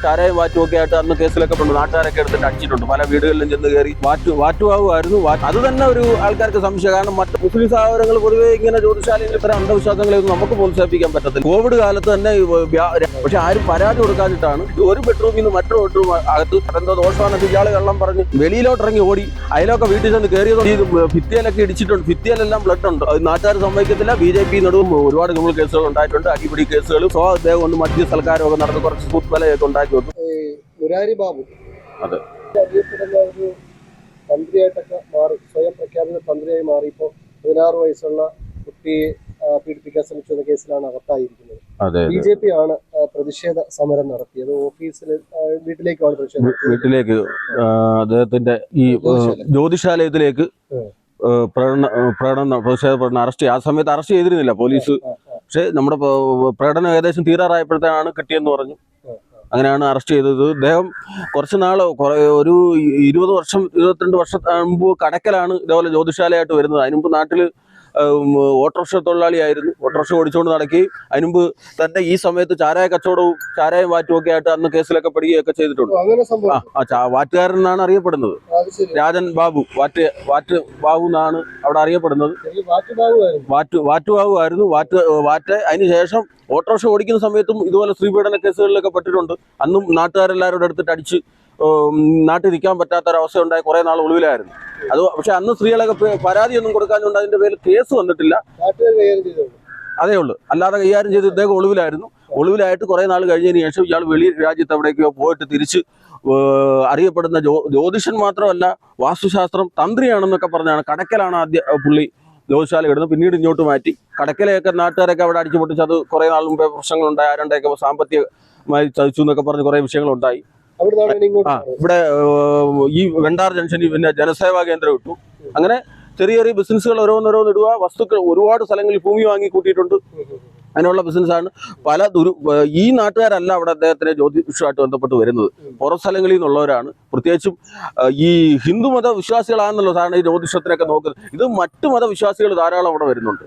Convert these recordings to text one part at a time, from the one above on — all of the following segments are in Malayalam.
ചാരയും വാറ്റും ഒക്കെ ആയിട്ട് അന്ന് കേസിലൊക്കെ ഉണ്ട്. നാട്ടുകാരൊക്കെ എടുത്തിട്ട് അടിച്ചിട്ടുണ്ട്. പല വീടുകളിലും ചെന്ന് കയറി വാറ്റുവാകുമായിരുന്നു. അത് തന്നെ ഒരു ആൾക്കാർക്ക് സംശയം. കാരണം മറ്റ് മുസ്ലിം സഹോദരങ്ങൾ പൊതുവെ ഇങ്ങനെ ജ്യോതിശാലയിൽ ഇത്തരം അന്ധവിശ്വാസങ്ങളെയൊന്നും നമുക്ക് പ്രോത്സാഹിപ്പിക്കാൻ പറ്റത്തില്ല. കോവിഡ് കാലത്ത് തന്നെ പക്ഷെ ആരും പരാതി കൊടുക്കാനിട്ടാണ് ഒരു ബെഡ്റൂമിൽ നിന്ന് മറ്റൊരു ബെഡ്റൂം അകത്ത് എന്തോ ദോഷമാണെന്ന് ഇയാൾ കള്ളം പറഞ്ഞ് വെളിയിലോട്ടിറങ്ങി ഓടി. അതിലൊക്കെ വീട്ടിൽ ചെന്ന് കയറിയത് ഈ ഭിത്തിയിലൊക്കെ ഇടിച്ചിട്ടുണ്ട്. ഭിത്തിയിലെല്ലാം ബ്ലഡ് ഉണ്ട്. അത് നാട്ടുകാർ സമ്മതിക്കത്തില്ല. BJP നടുവും ഒരുപാട് ക്രിമിനൽ കേസുകൾ ഉണ്ടായിട്ടുണ്ട്. അടിപിടി കേസുകൾ. അദ്ദേഹം കൊണ്ട് മധ്യ സൽക്കാരമൊക്കെ നടന്ന് കുറച്ച് ഫുട്ബലൊക്കെ ഉണ്ടാക്കി വെക്കും. മുരാരി ബാബു അതെ അറിയപ്പെടുന്ന ഒരു തന്ത്രിയായിട്ടൊക്കെ മാറി, സ്വയം പ്രഖ്യാപിത തന്ത്രിയായി മാറി. ഇപ്പോൾ 16 വയസ്സുള്ള കുട്ടിയെ പീഡിപ്പിക്കാൻ ശ്രമിച്ചെന്ന കേസിലാണ് അകത്തായിരിക്കുന്നത്. BJP ആണ് പ്രതിഷേധ സമരം നടത്തിയത്. ഓഫീസിൽ വീട്ടിലേക്കാണ് പ്രതിഷേധം. വീട്ടിലേക്ക് അദ്ദേഹത്തിന്റെ ഈ ജ്യോതിശാലയത്തിലേക്ക് പ്രതിഷേധ അറസ്റ്റ് ആ സമയത്ത് അറസ്റ്റ് ചെയ്തിരുന്നില്ല പോലീസ്. പക്ഷെ നമ്മുടെ പ്രകടനം ഏകദേശം തീരാറായപ്പോഴത്തേക്കാണ് കിട്ടിയെന്ന് പറഞ്ഞു. അങ്ങനെയാണ് അറസ്റ്റ് ചെയ്തത്. അദ്ദേഹം കുറച്ച് നാൾ ഒരു 20 വർഷം 22 വർഷം മുമ്പ് കടക്കലാണ് ഇതേപോലെ ജ്യോതിശാലയായിട്ട് വരുന്നത്. അതിനുമുമ്പ് നാട്ടിൽ ഓട്ടോറിക്ഷ തൊഴിലാളിയായിരുന്നു. ഓട്ടോറിക്ഷ ഓടിച്ചുകൊണ്ട് നടക്കുകയും അതിനുമുമ്പ് തന്നെ ഈ സമയത്ത് ചാരായ കച്ചവടവും ചാരായം വാറ്റും ഒക്കെ ആയിട്ട് അന്ന് കേസിലൊക്കെ പെടുകയൊക്കെ ചെയ്തിട്ടുണ്ട്. വാറ്റുകാരൻ എന്നാണ് അറിയപ്പെടുന്നത്. രാജൻ ബാബു വാറ്റ് ബാബു എന്നാണ് അവിടെ അറിയപ്പെടുന്നത്. വാറ്റുബാബു ആയിരുന്നു. അതിനുശേഷം ഓട്ടോറിക്ഷ ഓടിക്കുന്ന സമയത്തും ഇതുപോലെ സ്ത്രീപീഡന കേസുകളിലൊക്കെ പെട്ടിട്ടുണ്ട്. അന്നും നാട്ടുകാരെല്ലാവരും എടുത്തിട്ട് അടിച്ച് നാട്ടിൽ നിൽക്കാൻ പറ്റാത്തൊരവസ്ഥ ഉണ്ടായി. കുറെ നാൾ ഒളിവിലായിരുന്നു. അത് പക്ഷെ അന്ന് സ്ത്രീകളൊക്കെ പരാതിയൊന്നും കൊടുക്കാനുണ്ട്. അതിന്റെ പേരിൽ കേസ് വന്നിട്ടില്ല. അതേ ഉള്ളൂ. അല്ലാതെ കൈകാര്യം ചെയ്ത് ഇദ്ദേഹം ഒളിവിലായിരുന്നു. ഒളിവിലായിട്ട് കുറെ നാൾ കഴിഞ്ഞതിന് ശേഷം ഇയാൾ വെളി രാജ്യത്ത് എവിടേക്കോ പോയിട്ട് തിരിച്ച് അറിയപ്പെടുന്ന ജ്യോതിഷൻ മാത്രമല്ല വാസ്തുശാസ്ത്രം തന്ത്രിയാണെന്നൊക്കെ പറഞ്ഞാണ്. കടക്കലാണ് ആദ്യം പുള്ളി ജ്യോതിശാല ഇടുന്നത്. പിന്നീട് ഇങ്ങോട്ട് മാറ്റി. കടക്കലയൊക്കെ നാട്ടുകാരൊക്കെ അവിടെ അടിച്ചു പൊട്ടിച്ച് അത് കുറെ നാൾ മുമ്പേ പ്രശ്നങ്ങളുണ്ടായി. ആരുടെയൊക്കെ സാമ്പത്തികമായി ചതിച്ചു എന്നൊക്കെ പറഞ്ഞ് കുറെ വിഷയങ്ങളുണ്ടായി. ഇവിടെ ഈ വെണ്ടാർ ജംഗ്ഷനിൽ പിന്നെ ജനസേവാ കേന്ദ്രം ഇട്ടു. അങ്ങനെ ചെറിയ ചെറിയ ബിസിനസ്സുകൾ ഓരോന്നോരോന്ന് ഇടുക. വസ്തുക്കൾ ഒരുപാട് സ്ഥലങ്ങളിൽ ഭൂമി വാങ്ങി കൂട്ടിയിട്ടുണ്ട്. അതിനുള്ള ബിസിനസ്സാണ്. ഈ നാട്ടുകാരല്ല അവിടെ അദ്ദേഹത്തിന് ജ്യോതിഷമായിട്ട് ബന്ധപ്പെട്ട് വരുന്നത്. പുറം സ്ഥലങ്ങളിൽ നിന്നുള്ളവരാണ്. പ്രത്യേകിച്ചും ഈ ഹിന്ദുമത വിശ്വാസികളാണെന്നുള്ള സാധാരണ ഈ ജ്യോതിഷത്തിനൊക്കെ നോക്കുന്നത്. ഇത് മറ്റു മതവിശ്വാസികൾ ധാരാളം അവിടെ വരുന്നുണ്ട്.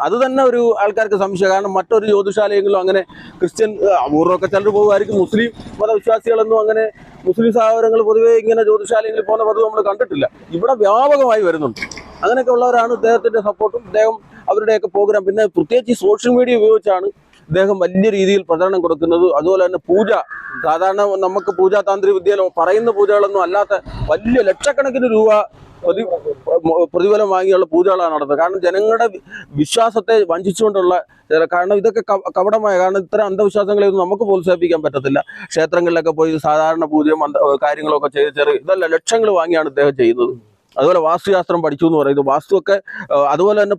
അത് തന്നെ ഒരു ആൾക്കാർക്ക് സംശയം. കാരണം മറ്റൊരു ജ്യോതിശാലയെങ്കിലും അങ്ങനെ ക്രിസ്ത്യൻ അപൂർവമൊക്കെ ചിലർ പോകുമായിരിക്കും. മുസ്ലിം മതവിശ്വാസികളൊന്നും അങ്ങനെ മുസ്ലിം സഹോദരങ്ങൾ പൊതുവെ ഇങ്ങനെ ജ്യോതിശാലയിൽ പോകുന്ന പതിവ് നമ്മൾ കണ്ടിട്ടില്ല. ഇവിടെ വ്യാപകമായി വരുന്നുണ്ട്. അങ്ങനെയൊക്കെ ഉള്ളവരാണ് ഇദ്ദേഹത്തിന്റെ സപ്പോർട്ടും ഇദ്ദേഹം അവരുടെയൊക്കെ പ്രോഗ്രാം. പിന്നെ പ്രത്യേകിച്ച് ഈ സോഷ്യൽ മീഡിയ ഉപയോഗിച്ചാണ് ഇദ്ദേഹം വലിയ രീതിയിൽ പ്രചരണം കൊടുക്കുന്നത്. അതുപോലെ തന്നെ പൂജ, സാധാരണ നമുക്ക് പൂജാ താന്ത്രിക വിദ്യയിലോ പറയുന്ന പൂജകളൊന്നും അല്ലാത്ത വലിയ ലക്ഷക്കണക്കിന് രൂപ പ്രതിഫലം വാങ്ങിയുള്ള പൂജകളാണ് നടത്തുന്നത്. കാരണം ജനങ്ങളുടെ വിശ്വാസത്തെ വഞ്ചിച്ചുകൊണ്ടുള്ള, കാരണം ഇതൊക്കെ കപടമായ, കാരണം ഇത്തരം അന്ധവിശ്വാസങ്ങളെയൊന്നും നമുക്ക് പ്രോത്സാഹിപ്പിക്കാൻ പറ്റത്തില്ല. ക്ഷേത്രങ്ങളിലൊക്കെ പോയി സാധാരണ പൂജയും കാര്യങ്ങളൊക്കെ ചെയ്ത് ഇതല്ല ലക്ഷങ്ങൾ വാങ്ങിയാണ് ഇദ്ദേഹം ചെയ്യുന്നത്. അതുപോലെ വാസ്തുശാസ്ത്രം പഠിച്ചു എന്ന് പറയുന്നത്. വാസ്തുവൊക്കെ അതുപോലെ തന്നെ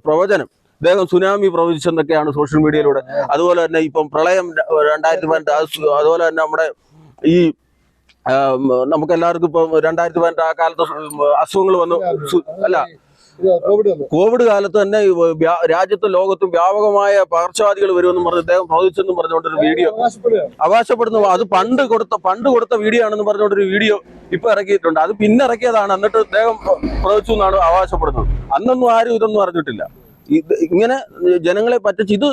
പ്രവചനം അദ്ദേഹം സുനാമി പ്രവചിച്ചെന്നൊക്കെയാണ് സോഷ്യൽ മീഡിയയിലൂടെ. അതുപോലെ തന്നെ ഇപ്പം പ്രളയം 2018, അതുപോലെ തന്നെ നമ്മുടെ ഈ നമുക്ക് എല്ലാവർക്കും ഇപ്പം 2018 ആ കാലത്ത് അസുഖങ്ങൾ വന്നു. അല്ല, കോവിഡ് കാലത്ത് തന്നെ രാജ്യത്തും ലോകത്തും വ്യാപകമായ പകർച്ചവ്യാധികൾ വരുമെന്നും പറഞ്ഞ് അദ്ദേഹം പ്രവചിച്ചെന്നും പറഞ്ഞുകൊണ്ടൊരു വീഡിയോ അവകാശപ്പെടുന്നു. അത് പണ്ട് കൊടുത്ത വീഡിയോ ആണെന്ന് പറഞ്ഞുകൊണ്ടൊരു വീഡിയോ ഇപ്പൊ ഇറക്കിയിട്ടുണ്ട്. അത് പിന്നെ ഇറക്കിയതാണ്. എന്നിട്ട് അദ്ദേഹം പ്രവചിച്ചു എന്നാണ് അവകാശപ്പെടുന്നത്. അന്നൊന്നും ആരും ഇതൊന്നും അറിഞ്ഞിട്ടില്ല. ഇങ്ങനെ ജനങ്ങളെ പറ്റിച്ച് ഇത്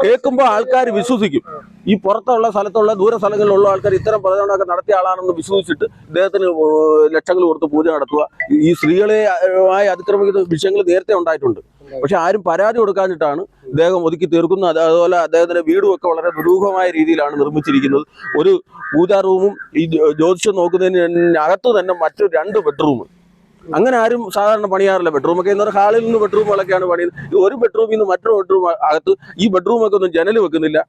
കേൾക്കുമ്പോൾ ആൾക്കാർ വിശ്വസിക്കും. ഈ പുറത്തുള്ള സ്ഥലത്തുള്ള ദൂര സ്ഥലങ്ങളിലുള്ള ആൾക്കാർ ഇത്തരം പ്രചരണമൊക്കെ നടത്തിയ ആളാണെന്ന് വിശ്വസിച്ചിട്ട് ഇദ്ദേഹത്തിന് ലക്ഷങ്ങൾ കൊടുത്ത് പൂജ നടത്തുക. ഈ സ്ത്രീകളെ അതിക്രമിക്കുന്ന വിഷയങ്ങൾ നേരത്തെ ഉണ്ടായിട്ടുണ്ട്. പക്ഷെ ആരും പരാതി കൊടുക്കാനിട്ടാണ് ഇദ്ദേഹം ഒതുക്കി തീർക്കുന്നത്. അതുപോലെ അദ്ദേഹത്തിന്റെ വീടും ഒക്കെ വളരെ ദുരൂഹമായ രീതിയിലാണ് നിർമ്മിച്ചിരിക്കുന്നത്. ഒരു പൂജാ റൂമും ഈ ജ്യോതിഷം നോക്കുന്നതിന് അകത്ത് തന്നെ മറ്റൊരു 2 ബെഡ്റൂം. അങ്ങനെ ആരും സാധാരണ പണിയാറില്ല. ബെഡ്റൂമൊക്കെ എന്ന് പറഞ്ഞാൽ ഹാളിൽ നിന്ന് ബെഡ്റൂമുകളൊക്കെയാണ് പണിയുന്നത്. ഒരു ബെഡ്റൂമിൽ നിന്ന് മറ്റൊരു ബെഡ്റൂം അകത്ത് ഈ ബെഡ്റൂമൊക്കെ ഒന്നും ജനൽ വെക്കുന്നില്ല.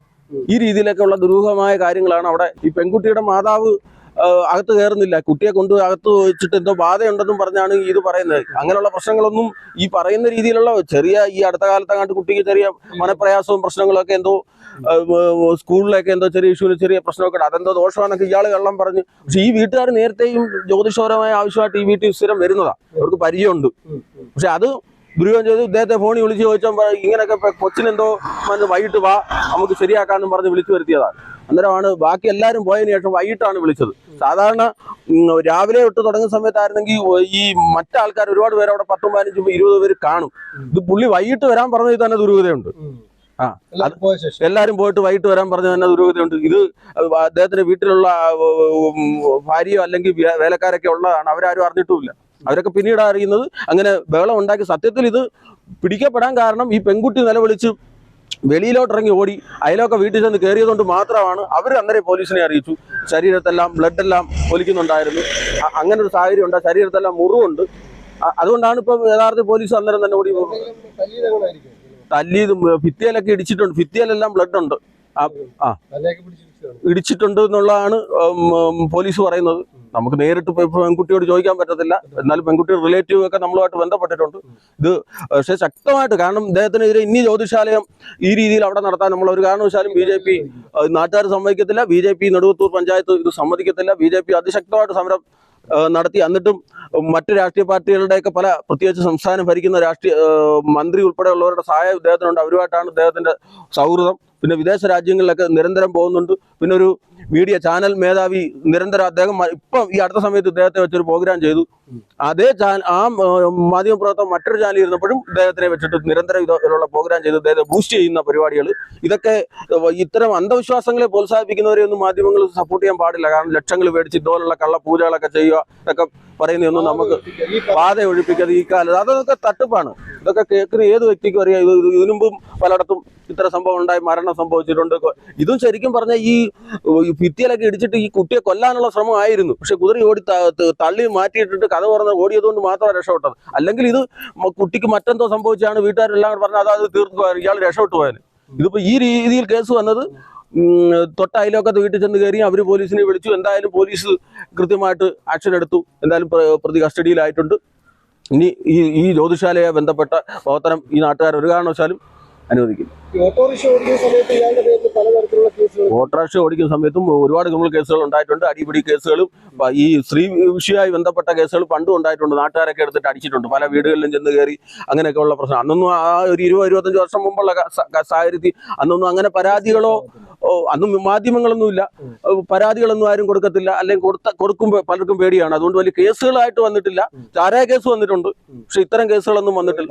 ഈ രീതിയിലൊക്കെ ഉള്ള ദുരൂഹമായ കാര്യങ്ങളാണ് അവിടെ. ഈ പെൺകുട്ടിയുടെ മാതാവ് അകത്ത് കയറുന്നില്ല. കുട്ടിയെ കൊണ്ട് അകത്ത് വെച്ചിട്ട് എന്തോ ബാധയുണ്ടെന്നും പറഞ്ഞാണ് ഇത് പറയുന്നത്. അങ്ങനെയുള്ള പ്രശ്നങ്ങളൊന്നും ഈ പറയുന്ന രീതിയിലുള്ള ഈ അടുത്ത കാലത്തങ്ങാണ്ട് കുട്ടിക്ക് ചെറിയ മനപ്രയാസവും പ്രശ്നങ്ങളൊക്കെ എന്തോ സ്കൂളിലൊക്കെ എന്തോ ചെറിയ ഇഷ്യൂവിന് ചെറിയ പ്രശ്നമൊക്കെ അതെന്തോ ദോഷമാണെന്നൊക്കെ ഇയാൾ കള്ളം പറഞ്ഞ്. പക്ഷെ ഈ വീട്ടുകാർ നേരത്തെയും ജ്യോതിഷപരമായ ആവശ്യമായിട്ട് ഈ വീട്ടിൽ സ്ഥിരം വരുന്നതാ. അവർക്ക് പരിചയമുണ്ട്. പക്ഷെ അത് ദുരുപയോഗം ചെയ്ത് ഇദ്ദേഹത്തെ ഫോണിൽ വിളിച്ച് ചോദിച്ചാൽ ഇങ്ങനെയൊക്കെ കൊച്ചിനെന്തോ വൈകിട്ട് വാ നമുക്ക് ശരിയാക്കാമെന്നും പറഞ്ഞ് വിളിച്ചു വരുത്തിയതാണ്. അന്നേരമാണ് ബാക്കി എല്ലാവരും പോയതിനു ശേഷം വൈകിട്ടാണ് വിളിച്ചത്. സാധാരണ രാവിലെ തൊട്ട് തുടങ്ങുന്ന സമയത്തായിരുന്നെങ്കിൽ ഈ മറ്റാൾക്കാർ ഒരുപാട് പേര് അവിടെ 10, 15, 20 പേര് കാണും. ഇത് പുള്ളി വൈകിട്ട് വരാൻ പറഞ്ഞതിൽ തന്നെ ദുരൂഹതയുണ്ട്. എല്ലാവരും പോയിട്ട് വൈകിട്ട് വരാൻ പറഞ്ഞ തന്നെ ദുരൂഹതയുണ്ട്. ഇത് അദ്ദേഹത്തിന്റെ വീട്ടിലുള്ള ഭാര്യയോ അല്ലെങ്കിൽ വേലക്കാരൊക്കെ ഉള്ളതാണ്, അവരാരും അറിഞ്ഞിട്ടുമില്ല. അവരൊക്കെ പിന്നീട് അറിയുന്നത്. അങ്ങനെ ബഹളം ഉണ്ടാക്കി. സത്യത്തിൽ ഇത് പിടിക്കപ്പെടാൻ കാരണം ഈ പെൺകുട്ടി നിലവിളിച്ച് വെളിയിലോട്ടിറങ്ങി ഓടി അയലൊക്കെ വീട്ടിൽ ചെന്ന് കയറിയതുകൊണ്ട് മാത്രമാണ് അവർ അന്നേരം പോലീസിനെ അറിയിച്ചു. ശരീരത്തെല്ലാം ബ്ലഡെല്ലാം ഒലിക്കുന്നുണ്ടായിരുന്നു. അങ്ങനെ ഒരു സാഹചര്യം ഉണ്ട്. ശരീരത്തെല്ലാം മുറിവുണ്ട്. അതുകൊണ്ടാണ് ഇപ്പം യഥാർത്ഥ പോലീസ് അന്നേരം തന്നെ ഓടി തല്ലിയതും ഭിത്തിയിലൊക്കെ ഇടിച്ചിട്ടുണ്ട്. ഭിത്തിയിലെല്ലാം ബ്ലഡ് ഉണ്ട്. ഇടിച്ചിട്ടുണ്ട് എന്നുള്ളതാണ് പോലീസ് പറയുന്നത്. നമുക്ക് നേരിട്ട് പെൺകുട്ടിയോട് ചോദിക്കാൻ പറ്റത്തില്ല. എന്നാലും പെൺകുട്ടിയുടെ റിലേറ്റീവ് ഒക്കെ നമ്മളുമായിട്ട് ബന്ധപ്പെട്ടിട്ടുണ്ട്. ഇത് പക്ഷേ ശക്തമായിട്ട്, കാരണം ഇദ്ദേഹത്തിനെതിരെ ഇനി ജ്യോതിഷാലയം ഈ രീതിയിൽ അവിടെ നടത്താൻ നമ്മൾ ഒരു കാരണവശാലും BJP നാട്ടുകാർ സമ്മതിക്കത്തില്ല. BJP നെടുവത്തൂർ പഞ്ചായത്ത് ഇത് സമ്മതിക്കത്തില്ല. BJP അതിശക്തമായിട്ട് സമരം നടത്തി. എന്നിട്ടും മറ്റ് രാഷ്ട്രീയ പാർട്ടികളുടെയൊക്കെ പല, പ്രത്യേകിച്ച് സംസ്ഥാനം ഭരിക്കുന്ന രാഷ്ട്രീയ മന്ത്രി ഉൾപ്പെടെയുള്ളവരുടെ സഹായം ഇദ്ദേഹത്തിനുണ്ട്. അവരുമായിട്ടാണ് ഇദ്ദേഹത്തിന്റെ സൗഹൃദം. പിന്നെ വിദേശ രാജ്യങ്ങളിലൊക്കെ നിരന്തരം പോകുന്നുണ്ട്. പിന്നെ ഒരു മീഡിയ ചാനൽ മേധാവി നിരന്തരം അദ്ദേഹം ഇപ്പം ഈ അടുത്ത സമയത്ത് ഇദ്ദേഹത്തെ വെച്ചൊരു പ്രോഗ്രാം ചെയ്തു. അതേ ആ മാധ്യമപ്രവർത്തകർ മറ്റൊരു ചാനൽ ഇരുന്നപ്പോഴും ഇദ്ദേഹത്തിനെ വെച്ചിട്ട് നിരന്തരം ഇതിലുള്ള പ്രോഗ്രാം ചെയ്ത് ഇദ്ദേഹത്തെ ബൂസ്റ്റ് ചെയ്യുന്ന പരിപാടികൾ. ഇതൊക്കെ ഇത്തരം അന്ധവിശ്വാസങ്ങളെ പ്രോത്സാഹിപ്പിക്കുന്നവരെ ഒന്നും മാധ്യമങ്ങൾ സപ്പോർട്ട് ചെയ്യാൻ പാടില്ല. കാരണം ലക്ഷങ്ങൾ മേടിച്ച് ഇതുപോലുള്ള കള്ള പൂജകളൊക്കെ ചെയ്യുക ഒക്കെ പറയുന്നതൊന്നും നമുക്ക് പാത ഒഴിപ്പിക്കാതെ ഈ കാലത്ത് അതൊക്കെ തട്ടിപ്പാണ്. ഇതൊക്കെ കേൾക്കുന്ന ഏത് വ്യക്തിക്കും അറിയാം. ഇതിനു മുമ്പും പലയിടത്തും ഇത്തരം സംഭവം ഉണ്ടായി, മരണം സംഭവിച്ചിട്ടുണ്ട്. ഇതും ശരിക്കും പറഞ്ഞാൽ ഈ ഭിത്തിയിലൊക്കെ ഇടിച്ചിട്ട് ഈ കുട്ടിയെ കൊല്ലാനുള്ള ശ്രമം ആയിരുന്നു. പക്ഷെ കുതിരി ഓടി തള്ളി മാറ്റിയിട്ടിട്ട് കഥ പറഞ്ഞ് ഓടിയതുകൊണ്ട് മാത്രമാണ് രക്ഷപ്പെട്ടത്. അല്ലെങ്കിൽ ഇത് കുട്ടിക്ക് മറ്റെന്തോ സംഭവിച്ചാണ് വീട്ടുകാരെല്ലാം കൂടെ പറഞ്ഞത് അത് തീർത്ത് ഇയാൾ രക്ഷപ്പെട്ടു പോയാൽ. ഇതിപ്പോ ഈ രീതിയിൽ കേസ് വന്നത് തൊട്ട അയലൊക്കത്ത് വീട്ടിൽ ചെന്ന് കയറി അവർ പോലീസിനെ വിളിച്ചു. എന്തായാലും പോലീസ് കൃത്യമായിട്ട് ആക്ഷൻ എടുത്തു. എന്തായാലും പ്രതി കസ്റ്റഡിയിലായിട്ടുണ്ട്. ഇനി ഈ ജ്യോതിശാലയെ ബന്ധപ്പെട്ട പ്രവർത്തനം ഈ നാട്ടുകാർ ഒരു കാരണവശാലും അനുവദിക്കില്ല. ഓട്ടോറിക്ഷ ഓടിക്കുന്ന സമയത്തും ഒരുപാട് ക്രിമിനൽ കേസുകൾ ഉണ്ടായിട്ടുണ്ട്. അടിപിടി കേസുകളും ഈ സ്ത്രീ വിഷയമായി ബന്ധപ്പെട്ട കേസുകൾ പണ്ടും ഉണ്ടായിട്ടുണ്ട്. നാട്ടുകാരൊക്കെ എടുത്തിട്ട് അടിച്ചിട്ടുണ്ട്. പല വീടുകളിലും ചെന്ന് കയറി അങ്ങനെയൊക്കെ ഉള്ള പ്രശ്നം. അന്നൊന്നും ആ ഒരു 20-25 വർഷം മുമ്പുള്ള സാഹചര്യത്തിൽ അന്നൊന്നും അങ്ങനെ പരാതികളോ അന്നും മാധ്യമങ്ങളൊന്നുമില്ല, പരാതികളൊന്നും ആരും കൊടുക്കത്തില്ല. അല്ലെങ്കിൽ കൊടുക്കുമ്പോൾ പലർക്കും പേടിയാണ്. അതുകൊണ്ട് വലിയ കേസുകളായിട്ട് വന്നിട്ടില്ല. ചാരായ കേസ് വന്നിട്ടുണ്ട്, പക്ഷെ ഇത്തരം കേസുകളൊന്നും വന്നിട്ടില്ല.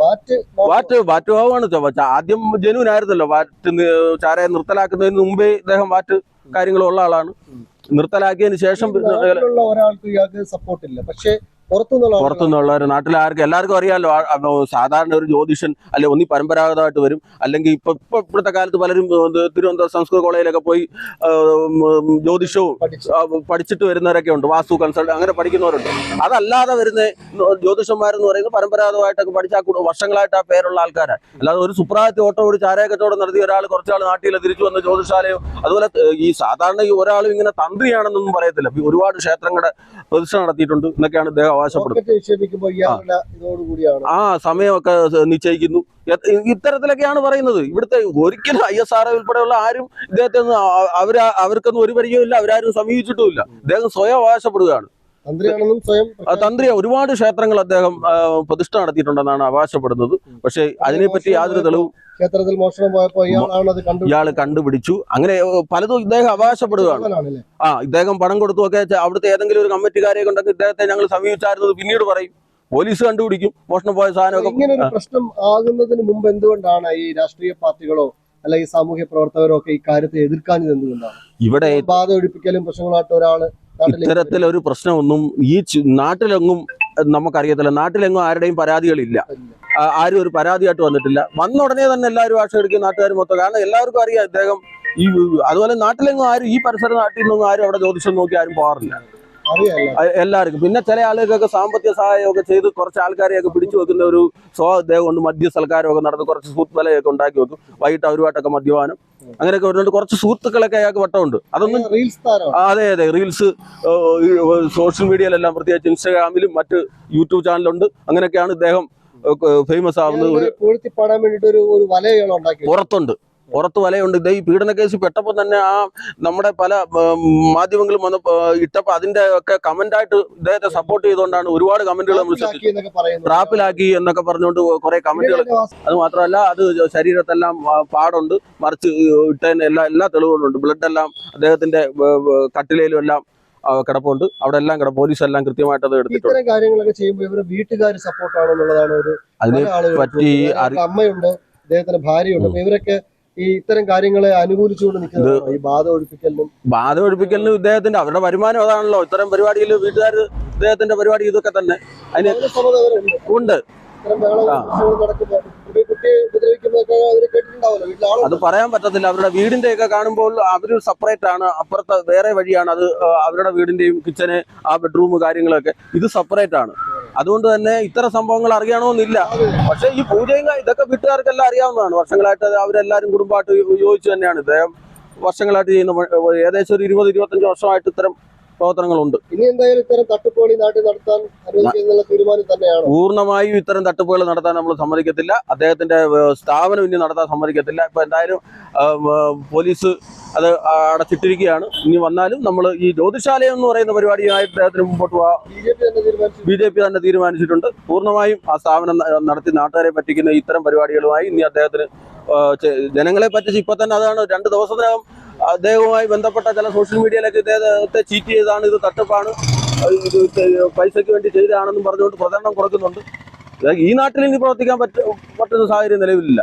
വാറ്റ് ഭാവമാണ്. ആദ്യം ജനുവിൻ ആയിരുന്നല്ലോ. വാറ്റ് ചാരായ നിർത്തലാക്കുന്നതിന് മുമ്പേ ഇദ്ദേഹം വാറ്റ് കാര്യങ്ങളുള്ള ആളാണ്. നിർത്തലാക്കിയതിന് ശേഷം ഒരാൾക്ക് ഇയാൾക്ക് സപ്പോർട്ടില്ല. പക്ഷേ പുറത്തുനിന്നുള്ളവർ നാട്ടിലാർക്ക് എല്ലാവർക്കും അറിയാമല്ലോ. സാധാരണ ഒരു ജ്യോതിഷൻ അല്ലെ ഒന്നി പരമ്പരാഗതമായിട്ട് വരും. അല്ലെങ്കിൽ ഇപ്പോഴത്തെ കാലത്ത് പലരും തിരുവനന്തപുരം സംസ്കൃത കോളേജിലൊക്കെ പോയി ജ്യോതിഷവും പഠിച്ചിട്ട് വരുന്നവരൊക്കെ ഉണ്ട്. വാസ്തു കൺസൾട്ട് അങ്ങനെ പഠിക്കുന്നവരുണ്ട്. അതല്ലാതെ വരുന്ന ജ്യോതിഷന്മാരെന്ന് പറയുന്നത് പരമ്പരാഗതമായിട്ടൊക്കെ പഠിച്ചാൽ വർഷങ്ങളായിട്ട് ആ പേരുള്ള ആൾക്കാരാണ്. അല്ലാതെ ഒരു സുപ്രായത്തിൽ ഓട്ടോ ഓടി ചാരായ കച്ചവടം നടത്തിയ ഒരാൾ കുറച്ചാൾ നാട്ടിൽ തിരിച്ചു വന്ന ജ്യോതിഷാലയോ അതുപോലെ ഈ സാധാരണ ഈ ഒരാളും ഇങ്ങനെ തന്ത്രിയാണെന്നൊന്നും പറയത്തില്ല. ഒരുപാട് ക്ഷേത്രങ്ങളുടെ പ്രതിഷ്ഠ നടത്തിയിട്ടുണ്ട് എന്നൊക്കെയാണ് ഇദ്ദേഹം അവകാശപ്പെടുന്നത്. ആ സമയമൊക്കെ നിശ്ചയിക്കുന്നു. ഇത്തരത്തിലൊക്കെയാണ് പറയുന്നത്. ഇവിടുത്തെ ഒരിക്കലും ISRO ഉൾപ്പെടെയുള്ള ആരും ഇദ്ദേഹത്തെ അവർക്കൊന്നും ഒരു പരിചയമില്ല. അവരാരും സമീപിച്ചിട്ടുമില്ല. ഇദ്ദേഹം സ്വയം അവകാശപ്പെടുകയാണ്. തന്ത്രിയ ഒരുപാട് ക്ഷേത്രങ്ങൾ അദ്ദേഹം പ്രതിഷ്ഠ നടത്തിയിട്ടുണ്ടെന്നാണ് അവകാശപ്പെടുന്നത്. പക്ഷെ അതിനെപ്പറ്റി യാതൊരു തെളിവും ക്ഷേത്രത്തിൽ മോഷണം പോയപ്പോൾ ഇയാൾ കണ്ടുപിടിച്ചു. അങ്ങനെ പലതും ഇദ്ദേഹം അവകാശപ്പെടുകയാണ്. ഇദ്ദേഹം പണം കൊടുത്തുമൊക്കെ അവിടുത്തെ ഏതെങ്കിലും ഒരു കമ്മിറ്റിക്കാരെ കൊണ്ടൊക്കെ ഇദ്ദേഹത്തെ ഞങ്ങൾ സമീപിച്ചായിരുന്നത് പിന്നീട് പറയും. പോലീസ് കണ്ടുപിടിക്കും മോഷണം പോയ സാധനമൊക്കെ. ഇങ്ങനെ ഒരു പ്രശ്നം ആകുന്നതിന് മുമ്പ് എന്തുകൊണ്ടാണ് ഈ രാഷ്ട്രീയ പാർട്ടികളോ അല്ലെങ്കിൽ സാമൂഹ്യ പ്രവർത്തകരോ ഒക്കെ ഈ കാര്യത്തെ എതിർക്കാഞ്ഞത് എന്തുകൊണ്ടാണ്? ഇവിടെ ബാധ ഒഴിപ്പിക്കലും പ്രശ്നങ്ങളായിട്ട് ഒരാള് ഇത്തരത്തിലൊരു പ്രശ്നമൊന്നും ഈ നാട്ടിലെങ്ങും നമുക്കറിയത്തില്ല. നാട്ടിലെങ്ങും ആരുടെയും പരാതികളില്ല. ആരും ഒരു പരാതിയായിട്ട് വന്നിട്ടില്ല. വന്ന ഉടനെ തന്നെ എല്ലാവരും ആക്ഷ എടുക്കും നാട്ടുകാർ മൊത്തം. കാരണം എല്ലാവർക്കും അറിയാം ഇദ്ദേഹം ഈ അതുപോലെ നാട്ടിലെങ്ങും ആരും ഈ പരിസര നാട്ടിൽ നിന്നും ആരും അവിടെ ജ്യോതിഷം നോക്കി ആരും പോകാറില്ല. എല്ലാവർക്കും. പിന്നെ ചില ആളുകൾക്കൊക്കെ സാമ്പത്തിക സഹായമൊക്കെ ചെയ്ത് കുറച്ച് ആൾക്കാരെയൊക്കെ പിടിച്ചു വെക്കുന്ന ഒരു സ്വഭാവം കൊണ്ട് മദ്യ സൽക്കാരമൊക്കെ നടന്ന് കുറച്ച് സുഹൃത്ത് വലയൊക്കെ ഉണ്ടാക്കി വെക്കും. വൈകിട്ട് അവരുമായിട്ടൊക്കെ മദ്യപാനം അങ്ങനെയൊക്കെ വരുന്നുണ്ട്. കുറച്ച് സുഹൃത്തുക്കളൊക്കെ അയാൾക്ക് വട്ടമുണ്ട്. അതൊന്നും അതെ റീൽസ് സോഷ്യൽ മീഡിയയിലെല്ലാം പ്രത്യേകിച്ച് ഇൻസ്റ്റാഗ്രാമിലും മറ്റ് യൂട്യൂബ് ചാനലുണ്ട്. അങ്ങനെയൊക്കെയാണ് ഇദ്ദേഹം ഫേമസ് ആവുന്നത്. പുറത്ത് വലയുണ്ട്. ഇതേ ഈ പീഡന കേസ് പെട്ടപ്പോൾ തന്നെ ആ നമ്മുടെ പല മാധ്യമങ്ങളും വന്ന് ഇട്ടപ്പോൾ അതിന്റെ ഒക്കെ കമന്റായിട്ട് ഇദ്ദേഹത്തെ സപ്പോർട്ട് ചെയ്തുകൊണ്ടാണ് ഒരുപാട് കമന്റുകൾ നമ്മൾ ട്രാപ്പിലാക്കി എന്നൊക്കെ പറഞ്ഞുകൊണ്ട് കുറെ കമന്റുകൾ. അത് മാത്രമല്ല അത് ശരീരത്തെല്ലാം പാടുണ്ട്, മറിച്ച് ഇട്ടതിന് എല്ലാ തെളിവുകളുണ്ട്. ബ്ലഡ് എല്ലാം അദ്ദേഹത്തിന്റെ കട്ടിലയിലും എല്ലാം കിടപ്പുണ്ട്. അവിടെ എല്ലാം പോലീസ് എല്ലാം കൃത്യമായിട്ട് അത് എടുത്തിട്ടുണ്ട്. കാര്യങ്ങളൊക്കെ ചെയ്യുമ്പോൾ ഇവരുടെ വീട്ടുകാർ സപ്പോർട്ടാണെന്നുള്ളതാണ് ഒരു അതിനെ പറ്റി അമ്മയുണ്ട്, അദ്ദേഹത്തിന്റെ ഭാര്യയുണ്ട്. ഇവരൊക്കെ ഈ ഇത്തരം കാര്യങ്ങളെ അനുകൂലിച്ചുകൊണ്ട് നിൽക്കുന്നത് ഈ ബാധ ഒഴിപ്പിക്കലിനും ഇദ്ദേഹത്തിന്റെ അവരുടെ വരുമാനം അതാണല്ലോ. ഇത്തരം പരിപാടിയിൽ വീട്ടുകാർ ഇദ്ദേഹത്തിന്റെ പരിപാടി ഇതൊക്കെ തന്നെ അതിന് ഉണ്ട്. അത് പറയാൻ പറ്റത്തില്ല. അവരുടെ വീടിന്റെ ഒക്കെ കാണുമ്പോൾ അവര് സെപ്പറേറ്റ് ആണ്, അപ്പുറത്തെ വേറെ വഴിയാണ്. അത് അവരുടെ വീടിന്റെയും കിച്ചന്, ആ ബെഡ്റൂം കാര്യങ്ങളൊക്കെ ഇത് സെപ്പറേറ്റ് ആണ്. അതുകൊണ്ട് തന്നെ ഇത്തരം സംഭവങ്ങൾ അറിയണമെന്നില്ല. പക്ഷെ ഈ പൂജയും ഇതൊക്കെ വീട്ടുകാർക്കെല്ലാം അറിയാവുന്നതാണ്. വർഷങ്ങളായിട്ട് അവരെല്ലാരും കുടുംബമായിട്ട് യോജിച്ച് തന്നെയാണ് ഇദ്ദേഹം വർഷങ്ങളായിട്ട് ചെയ്യുന്ന. ഏകദേശം ഒരു 20-25 വർഷമായിട്ട് ഇത്തരം പ്രവർത്തനങ്ങളുണ്ട്. ഇനി എന്തായാലും ഇത്തരം തട്ടിപ്പുകൾ നാട്ടിൽ നടത്താൻ അനുവദിക്കുന്നുള്ള തീരുമാനം തന്നെയാണ്. പൂർണ്ണമായും ഇത്തരം തട്ടിപ്പുകൾ നടത്താൻ നമ്മൾ സമ്മതിക്കത്തില്ല. അദ്ദേഹത്തിന്റെ സ്ഥാപനം ഇനി നടത്താൻ സമ്മതിക്കത്തില്ല. ഇപ്പൊ എന്തായാലും പോലീസ് അത് അടച്ചിട്ടിരിക്കുകയാണ്. ഇനി വന്നാലും നമ്മൾ ഈ ജ്യോതിശാലയം എന്ന് പറയുന്ന പരിപാടിയായിട്ട് അദ്ദേഹത്തിന് മുമ്പോട്ട് പോകാം. BJP തന്നെ തീരുമാനിച്ചിട്ടുണ്ട്. പൂർണ്ണമായും ആ സ്ഥാപനം നടത്തി നാട്ടുകാരെ പറ്റിക്കുന്ന ഇത്തരം പരിപാടികളുമായി ഇനി അദ്ദേഹത്തിന് ജനങ്ങളെ പറ്റിച്ച് ഇപ്പൊ തന്നെ അതാണ് 2 ദിവസത്തിനകം അദ്ദേഹവുമായി ബന്ധപ്പെട്ട ചില സോഷ്യൽ മീഡിയയിലൊക്കെ ഇദ്ദേഹത്തെ ചീറ്റ് ചെയ്താണ്, ഇത് തട്ടിപ്പാണ്, പൈസയ്ക്ക് വേണ്ടി ചെയ്തതാണെന്നും പറഞ്ഞുകൊണ്ട് പ്രചരണം കൊടുക്കുന്നുണ്ട്. ഈ നാട്ടിൽ ഇനി പ്രവർത്തിക്കാൻ പറ്റുന്ന സാഹചര്യം നിലവിലില്ല.